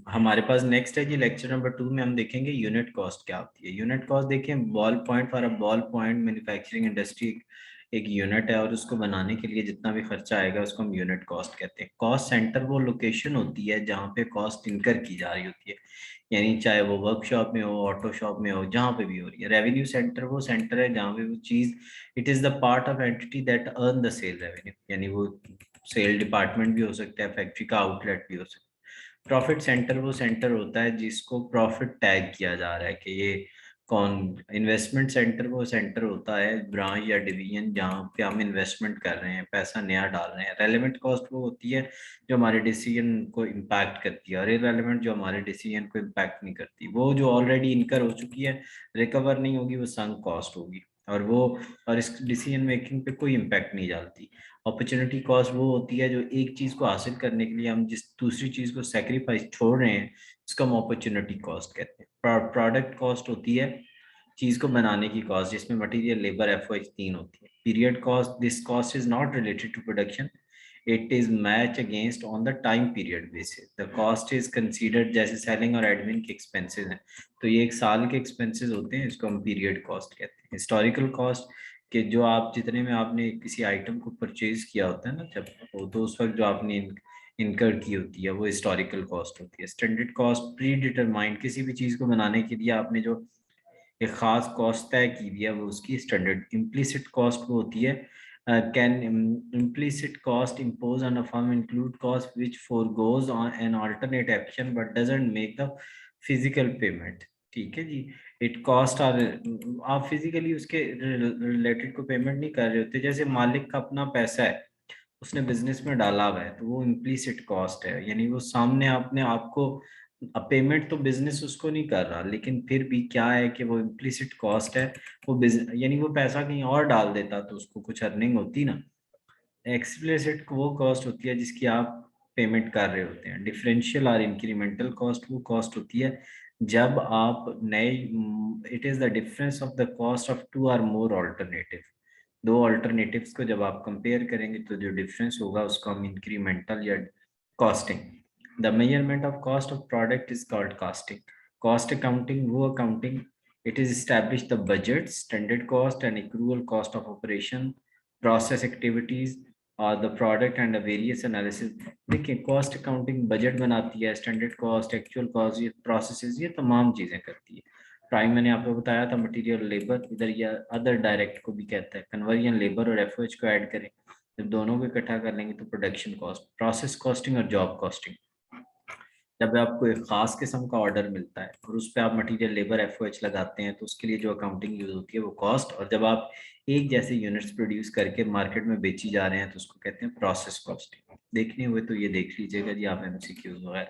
हमारे पास नेक्स्ट है जी, lecture number 2 में हम देखेंगे यूनिट कॉस्ट क्या होती है। यूनिट कॉस्ट देखें, ball point for a ball point manufacturing industry एक यूनिट है, और उसको बनाने के लिए जितना भी खर्चा आएगा उसको हम यूनिट कॉस्ट कहते हैं। कॉस्ट सेंटर वो लोकेशन होती है जहाँ पे कॉस्ट इनकर की जा रही होती है, यानी चाहे वो वर्कशॉप में हो, ऑटो शॉप में हो, जहाँ पे भी हो रही है। रेवेन्यू सेंटर वो सेंटर है जहाँ पे वो चीज, it is the part of entity that earn the sale revenue, यानी वो सेल डिपार्टमेंट भी हो सकता है, फैक्ट्री का आउटलेट भी हो सकता है। प्रॉफिट सेंटर वो सेंटर होता है जिसको प्रॉफिट टैग किया जा रहा है कि ये कौन। इन्वेस्टमेंट सेंटर वो सेंटर होता है, ब्रांच या डिवीजन जहाँ पे हम इन्वेस्टमेंट कर रहे हैं, पैसा नया डाल रहे हैं। रेलेवेंट कॉस्ट वो होती है जो हमारे डिसीजन को इम्पैक्ट करती है, और इररेलेवेंट जो हमारे डिसीजन को इम्पैक्ट नहीं करती। वो जो ऑलरेडी इनकर हो चुकी है, रिकवर नहीं होगी, वो संक कॉस्ट होगी, और वो और इस डिसीजन मेकिंग पे कोई इम्पैक्ट नहीं डालती। अपॉर्चुनिटी कॉस्ट वो होती है जो एक चीज को हासिल करने के लिए हम जिस दूसरी चीज को सेक्रीफाइस छोड़ रहे हैं, उसका हम अपॉर्चुनिटी कॉस्ट कहते हैं। प्रोडक्ट कॉस्ट होती है चीज को बनाने की कॉस्ट, जिसमें मटेरियल, लेबर, एफओएच तीन होती है। Period cost, this cost is not related to production, it is match against on the time period basis. The cost is considered, जैसे सेलिंग और एडमिन के एक्सपेंसेस हैं, तो ये एक साल के एक्सपेंसेस होते हैं, इसको हम पीरियड कॉस्ट कहते हैं। हिस्टोरिकल कॉस्ट, कि जो आप जितने में आपने किसी आइटम को परचेज किया होता है ना, जब वो तो उस वक्त जो आपने इनकर की होती है वो हिस्टोरिकल कॉस्ट होती है। स्टैंडर्ड कॉस्ट, प्री डिटरमाइंड, किसी भी चीज को बनाने के लिए आपने जो एक खास कॉस्ट तय की हुई है वो उसकी स्टैंडर्ड। इम्प्लिसिट कॉस्ट वो होती है, can implicit cost imposed on a firm include cost which foregoes on an alternate action but doesn't make the physical payment। ठीक है जी। इट कॉस्ट आर, आप फिजिकली उसके रिलेटेड को पेमेंट नहीं कर रहे होते। जैसे मालिक का अपना पैसा है, उसने बिजनेस में डाला हुआ है, तो वो इम्प्लीसिट कॉस्ट है, यानी वो सामने आपने आपको, अब पेमेंट तो बिजनेस उसको नहीं कर रहा, लेकिन फिर भी क्या है कि वो इम्प्लीसिट कॉस्ट है। वो यानी वो पैसा कहीं और डाल देता तो उसको कुछ अर्निंग होती ना। एक्सप्लिसिट वो कॉस्ट होती है जिसकी आप पेमेंट कर रहे होते हैं। डिफरेंशियल और इंक्रीमेंटल कॉस्ट वो कॉस्ट होती है जब आप नए, it is the difference of the cost of two or more alternative. दो अल्टरनेटिव्स को जब आप कंपेयर करेंगे तो जो डिफरेंस होगा उसको हम इंक्रीमेंटल या costing. The measurement of cost of product is called costing. Cost accounting वो accounting, it is established the budget, standard cost and accrual cost of operation, process activities और the product and various analysis. देखिए, cost accounting budget बनाती है, standard cost, actual cost, ये processes, ये तमाम चीजें करती है। प्राइम मैंने आपको बताया था, मटेरियल, लेबर, इधर या अदर डायरेक्ट को भी कहता है। कन्वर्जन, लेबर और एफओएच को ऐड करें, जब दोनों को इकट्ठा कर लेंगे तो प्रोडक्शन कॉस्ट। प्रोसेस कॉस्टिंग और जॉब कॉस्टिंग, जब आपको एक खास किस्म का ऑर्डर मिलता है और उस पर आप मटेरियल, लेबर, एफओएच लगाते हैं, तो उसके लिए जो अकाउंटिंग यूज होती है वो कॉस्ट। और जब आप एक जैसे यूनिट्स प्रोड्यूस करके मार्केट में बेची जा रहे हैं तो उसको कहते हैं प्रोसेस कॉस्टिंग। देखने हुए तो ये देख लीजिएगा जी आप एमसीक्यूज वगैरह।